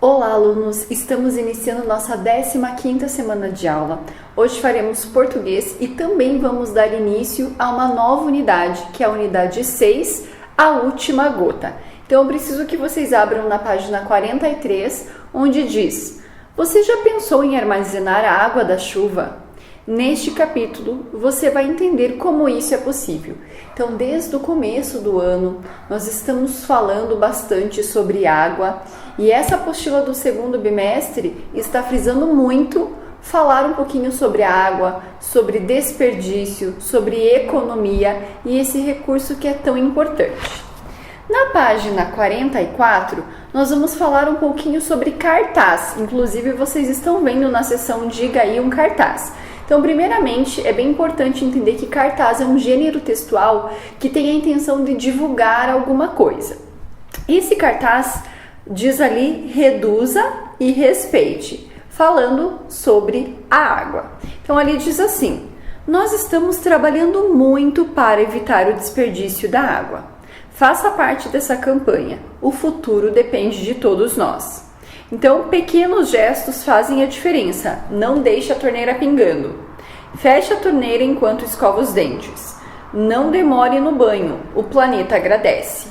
Olá, alunos! Estamos iniciando nossa 15ª semana de aula. Hoje faremos português e também vamos dar início a uma nova unidade, que é a unidade 6, a última gota. Então, eu preciso que vocês abram na página 43, onde diz: você já pensou em armazenar a água da chuva? Neste capítulo, você vai entender como isso é possível. Então, desde o começo do ano, nós estamos falando bastante sobre água e essa apostila do segundo bimestre está frisando muito falar um pouquinho sobre a água, sobre desperdício, sobre economia e esse recurso que é tão importante. Na página 44, nós vamos falar um pouquinho sobre cartaz. Inclusive, vocês estão vendo na seção Diga aí um cartaz. Então, primeiramente, é bem importante entender que cartaz é um gênero textual que tem a intenção de divulgar alguma coisa. Esse cartaz diz ali, reduza e respeite, falando sobre a água. Então, ali diz assim: nós estamos trabalhando muito para evitar o desperdício da água. Faça parte dessa campanha. O futuro depende de todos nós. Então, pequenos gestos fazem a diferença. Não deixe a torneira pingando. Feche a torneira enquanto escova os dentes. Não demore no banho. O planeta agradece.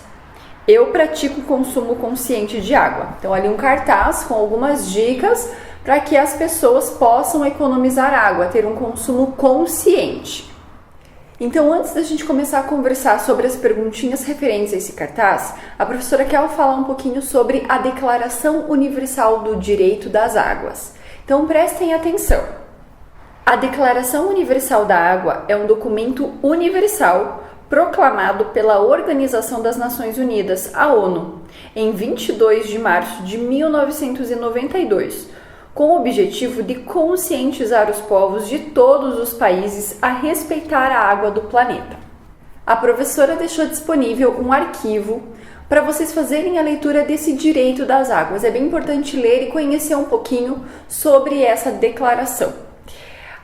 Eu pratico o consumo consciente de água. Então, ali um cartaz com algumas dicas para que as pessoas possam economizar água, ter um consumo consciente. Então, antes da gente começar a conversar sobre as perguntinhas referentes a esse cartaz, a professora quer falar um pouquinho sobre a Declaração Universal do Direito das Águas. Então, prestem atenção. A Declaração Universal da Água é um documento universal proclamado pela Organização das Nações Unidas, a ONU, em 22 de março de 1992, com o objetivo de conscientizar os povos de todos os países a respeitar a água do planeta. A professora deixou disponível um arquivo para vocês fazerem a leitura desse direito das águas. É bem importante ler e conhecer um pouquinho sobre essa declaração.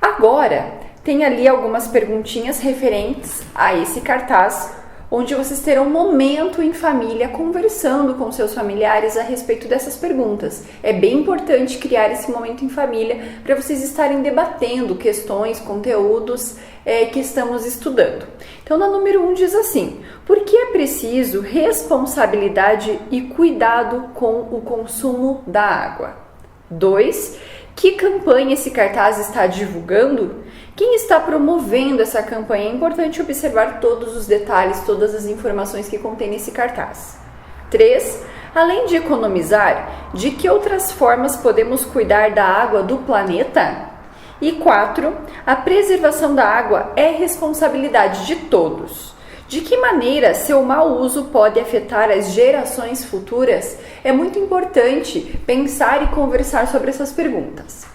Agora, tem ali algumas perguntinhas referentes a esse cartaz, onde vocês terão um momento em família conversando com seus familiares a respeito dessas perguntas. É bem importante criar esse momento em família para vocês estarem debatendo questões, conteúdos que estamos estudando. Então, na número 1 diz assim: por que é preciso responsabilidade e cuidado com o consumo da água? 2. Que campanha esse cartaz está divulgando? Quem está promovendo essa campanha? É importante observar todos os detalhes, todas as informações que contém esse cartaz. 3. Além de economizar, de que outras formas podemos cuidar da água do planeta? E 4. A preservação da água é responsabilidade de todos. De que maneira seu mau uso pode afetar as gerações futuras? É muito importante pensar e conversar sobre essas perguntas.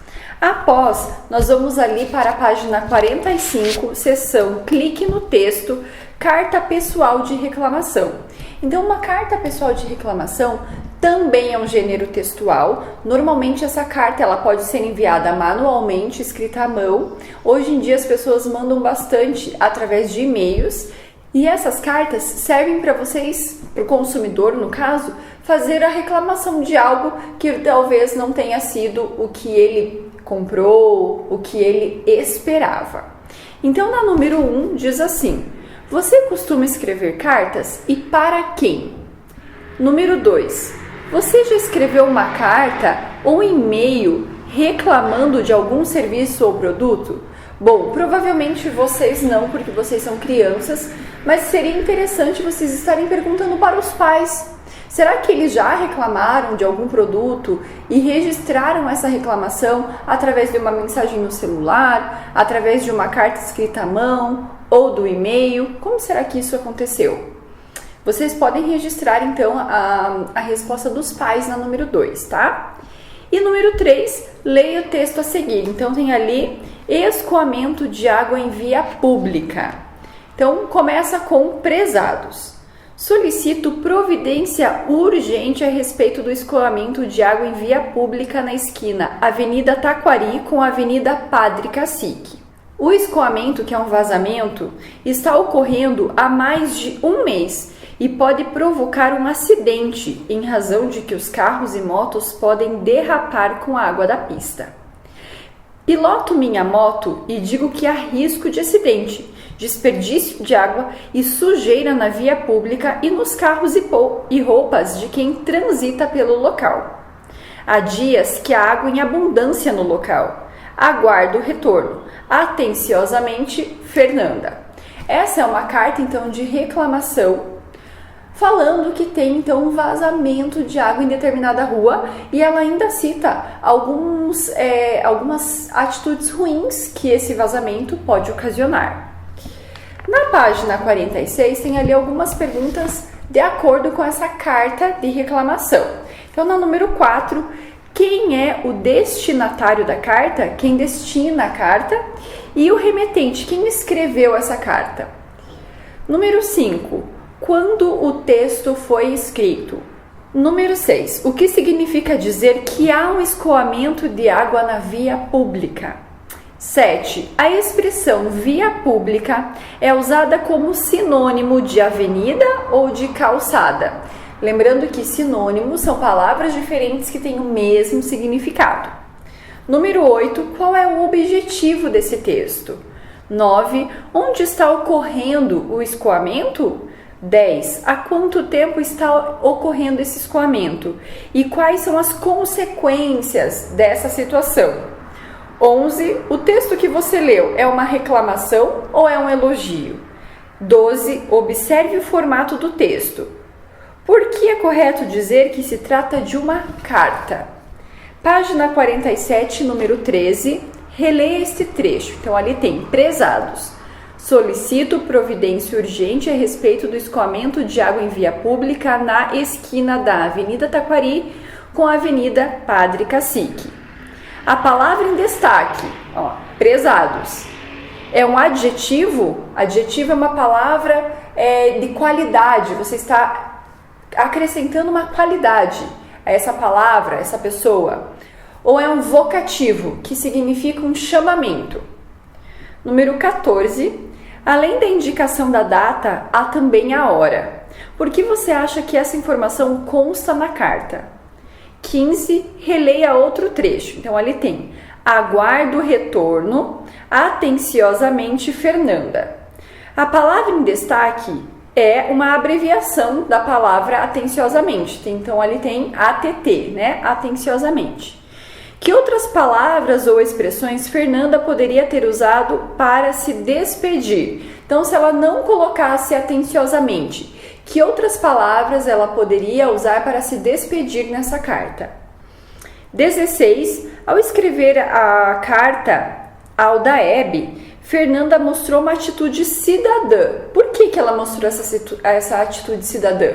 Após, nós vamos ali para a página 45, seção Clique no texto, Carta Pessoal de Reclamação. Então, uma carta pessoal de reclamação também é um gênero textual. Normalmente, essa carta ela pode ser enviada manualmente, escrita à mão. Hoje em dia, as pessoas mandam bastante através de e-mails. E essas cartas servem para vocês, para o consumidor no caso, fazer a reclamação de algo que talvez não tenha sido o que ele comprou, o que ele esperava. Então, na número 1 diz assim: você costuma escrever cartas e para quem? Número 2, você já escreveu uma carta ou e-mail reclamando de algum serviço ou produto? Bom, provavelmente vocês não, porque vocês são crianças, mas seria interessante vocês estarem perguntando para os pais. Será que eles já reclamaram de algum produto e registraram essa reclamação através de uma mensagem no celular, através de uma carta escrita à mão ou do e-mail? Como será que isso aconteceu? Vocês podem registrar então a resposta dos pais na número 2, tá? E número 3, leia o texto a seguir. Então, tem ali escoamento de água em via pública. Então, começa com prezados. Solicito providência urgente a respeito do escoamento de água em via pública na esquina Avenida Taquari com Avenida Padre Cacique. O escoamento, que é um vazamento, está ocorrendo há mais de um mês e pode provocar um acidente em razão de que os carros e motos podem derrapar com a água da pista. Piloto minha moto e digo que há risco de acidente, desperdício de água e sujeira na via pública e nos carros e roupas de quem transita pelo local. Há dias que há água em abundância no local. Aguardo o retorno. Atenciosamente, Fernanda. Essa é uma carta, então, de reclamação, falando que tem, então, um vazamento de água em determinada rua, e ela ainda cita algumas atitudes ruins que esse vazamento pode ocasionar. Na página 46, tem ali algumas perguntas de acordo com essa carta de reclamação. Então, na número 4, quem é o destinatário da carta? Quem destina a carta? E o remetente, quem escreveu essa carta? Número 5, quando o texto foi escrito? Número 6, o que significa dizer que há um escoamento de água na via pública? 7, a expressão via pública é usada como sinônimo de avenida ou de calçada? Lembrando que sinônimos são palavras diferentes que têm o mesmo significado. Número 8, qual é o objetivo desse texto? 9, onde está ocorrendo o escoamento? 10, há quanto tempo está ocorrendo esse escoamento? E quais são as consequências dessa situação? 11, o texto que você leu é uma reclamação ou é um elogio? 12, observe o formato do texto. Por que é correto dizer que se trata de uma carta? Página 47, número 13, releia este trecho. Então, ali tem: prezados, solicito providência urgente a respeito do escoamento de água em via pública na esquina da Avenida Taquari com a Avenida Padre Cacique. A palavra em destaque, prezados, é um adjetivo? Adjetivo é uma palavra de qualidade, você está acrescentando uma qualidade a essa palavra, essa pessoa. Ou é um vocativo, que significa um chamamento. Número 14, além da indicação da data, há também a hora. Por que você acha que essa informação consta na carta? 15, releia outro trecho. Então, ali tem: aguardo o retorno, atenciosamente, Fernanda. A palavra em destaque é uma abreviação da palavra atenciosamente. Então, ali tem ATT, né? Atenciosamente. Que outras palavras ou expressões Fernanda poderia ter usado para se despedir? Então, se ela não colocasse atenciosamente, que outras palavras ela poderia usar para se despedir nessa carta? 16. Ao escrever a carta ao Daeb, Fernanda mostrou uma atitude cidadã. Por que ela mostrou essa atitude cidadã?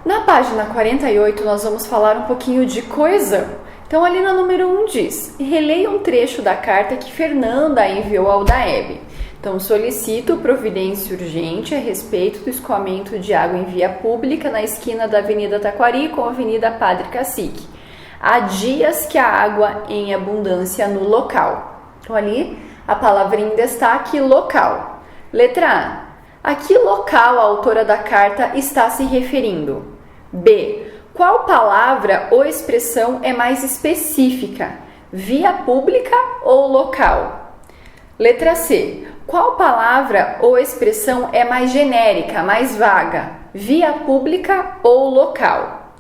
Na página 48, nós vamos falar um pouquinho de coesão. Então, ali na número 1 diz: releia um trecho da carta que Fernanda enviou ao Daeb. Então, solicito providência urgente a respeito do escoamento de água em via pública na esquina da Avenida Taquari com a Avenida Padre Cacique. Há dias que há água em abundância no local. Então, ali a palavra em destaque, local. Letra A. A que local a autora da carta está se referindo? B. Qual palavra ou expressão é mais específica? Via pública ou local? Letra C. Qual palavra ou expressão é mais genérica, mais vaga? Via pública ou local?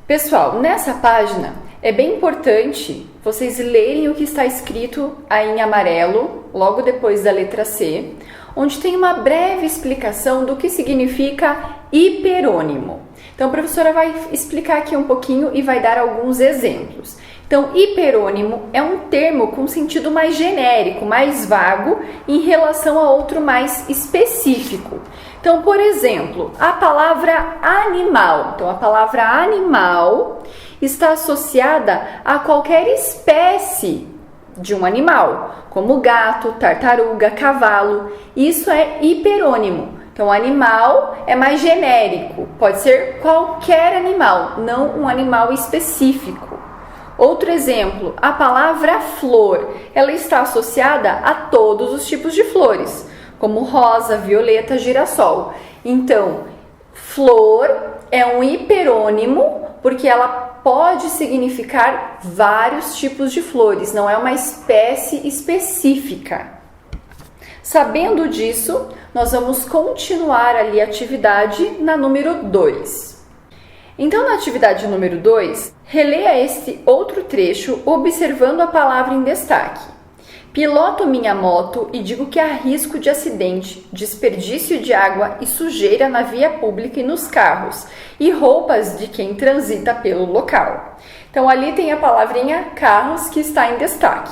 Pessoal, nessa página é bem importante vocês lerem o que está escrito aí em amarelo, logo depois da letra C, onde tem uma breve explicação do que significa hiperônimo. Então, a professora vai explicar aqui um pouquinho e vai dar alguns exemplos. Então, hiperônimo é um termo com sentido mais genérico, mais vago, em relação a outro mais específico. Então, por exemplo, a palavra animal. Então, a palavra animal está associada a qualquer espécie de um animal, como gato, tartaruga, cavalo. Isso é hiperônimo. Então, animal é mais genérico, pode ser qualquer animal, não um animal específico. Outro exemplo, a palavra flor, ela está associada a todos os tipos de flores, como rosa, violeta, girassol. Então, Flor é um hiperônimo porque ela pode significar vários tipos de flores, não é uma espécie específica. Sabendo disso, nós vamos continuar ali a atividade na número 2. Então, na atividade número 2, releia este outro trecho observando a palavra em destaque. Piloto minha moto e digo que há risco de acidente, desperdício de água e sujeira na via pública e nos carros, e roupas de quem transita pelo local. Então, ali tem a palavrinha carros que está em destaque.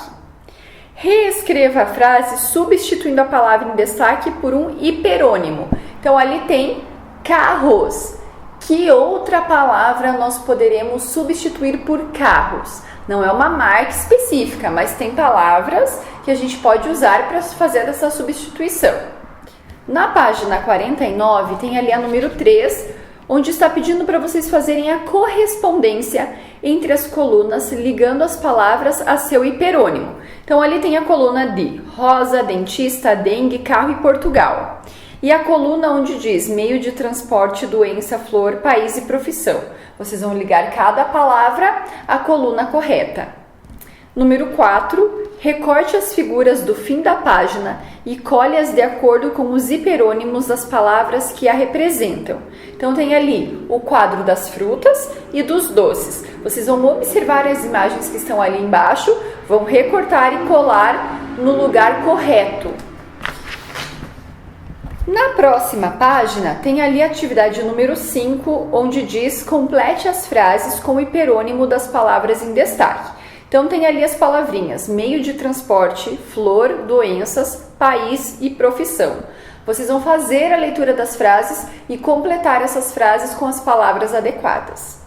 Reescreva a frase substituindo a palavra em destaque por um hiperônimo. Então, ali tem carros. Que outra palavra nós poderemos substituir por carros? Não é uma marca específica, mas tem palavras que a gente pode usar para fazer essa substituição. Na página 49 tem ali a número 3, onde está pedindo para vocês fazerem a correspondência entre as colunas, ligando as palavras a seu hiperônimo. Então ali tem a coluna de rosa, dentista, dengue, carro e Portugal. E a coluna onde diz meio de transporte, doença, flor, país e profissão. Vocês vão ligar cada palavra à coluna correta. Número 4, recorte as figuras do fim da página e colhe-as de acordo com os hiperônimos das palavras que a representam. Então tem ali o quadro das frutas e dos doces. Vocês vão observar as imagens que estão ali embaixo, vão recortar e colar no lugar correto. Na próxima página, tem ali a atividade número 5, onde diz complete as frases com o hiperônimo das palavras em destaque. Então, tem ali as palavrinhas meio de transporte, flor, doenças, país e profissão. Vocês vão fazer a leitura das frases e completar essas frases com as palavras adequadas.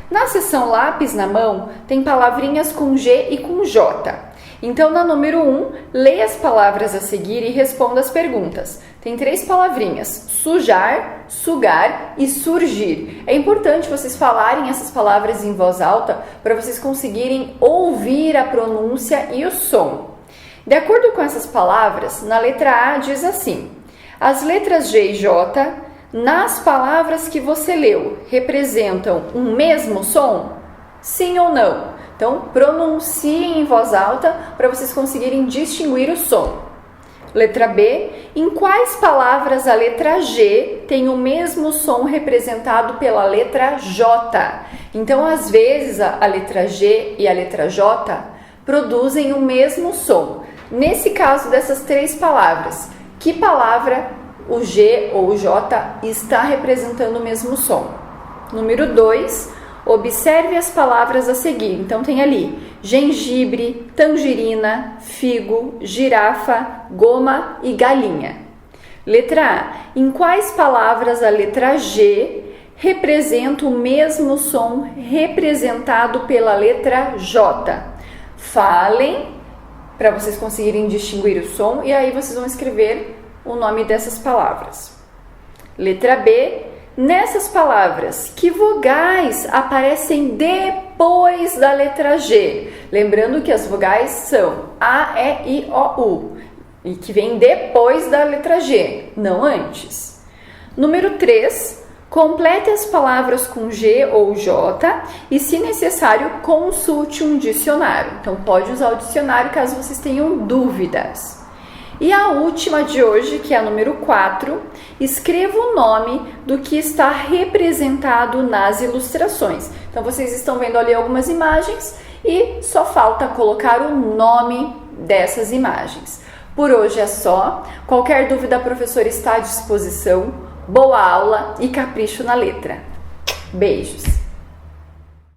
Na seção lápis na mão, tem palavrinhas com G e com J. Então, na número 1, leia as palavras a seguir e responda as perguntas. Tem 3 palavrinhas, sujar, sugar e surgir. É importante vocês falarem essas palavras em voz alta para vocês conseguirem ouvir a pronúncia e o som. De acordo com essas palavras, na letra A diz assim: as letras G e J, nas palavras que você leu, representam um mesmo som? Sim ou não? Então, pronunciem em voz alta para vocês conseguirem distinguir o som. Letra B, em quais palavras a letra G tem o mesmo som representado pela letra J? Então, às vezes, a letra G e a letra J produzem o mesmo som. Nesse caso dessas 3 palavras, que palavra o G ou o J está representando o mesmo som? Número 2, observe as palavras a seguir. Então, tem ali gengibre, tangerina, figo, girafa, goma e galinha. Letra A. Em quais palavras a letra G representa o mesmo som representado pela letra J? Falem para vocês conseguirem distinguir o som e aí vocês vão escrever o nome dessas palavras. Letra B. Nessas palavras, que vogais aparecem depois da letra G? Lembrando que as vogais são A, E, I, O, U, e que vem depois da letra G, não antes. Número 3, complete as palavras com G ou J e, se necessário, consulte um dicionário. Então, pode usar o dicionário caso vocês tenham dúvidas. E a última de hoje, que é a número 4, escreva o nome do que está representado nas ilustrações. Então, vocês estão vendo ali algumas imagens e só falta colocar o nome dessas imagens. Por hoje é só. Qualquer dúvida, a professora está à disposição. Boa aula e capricho na letra. Beijos!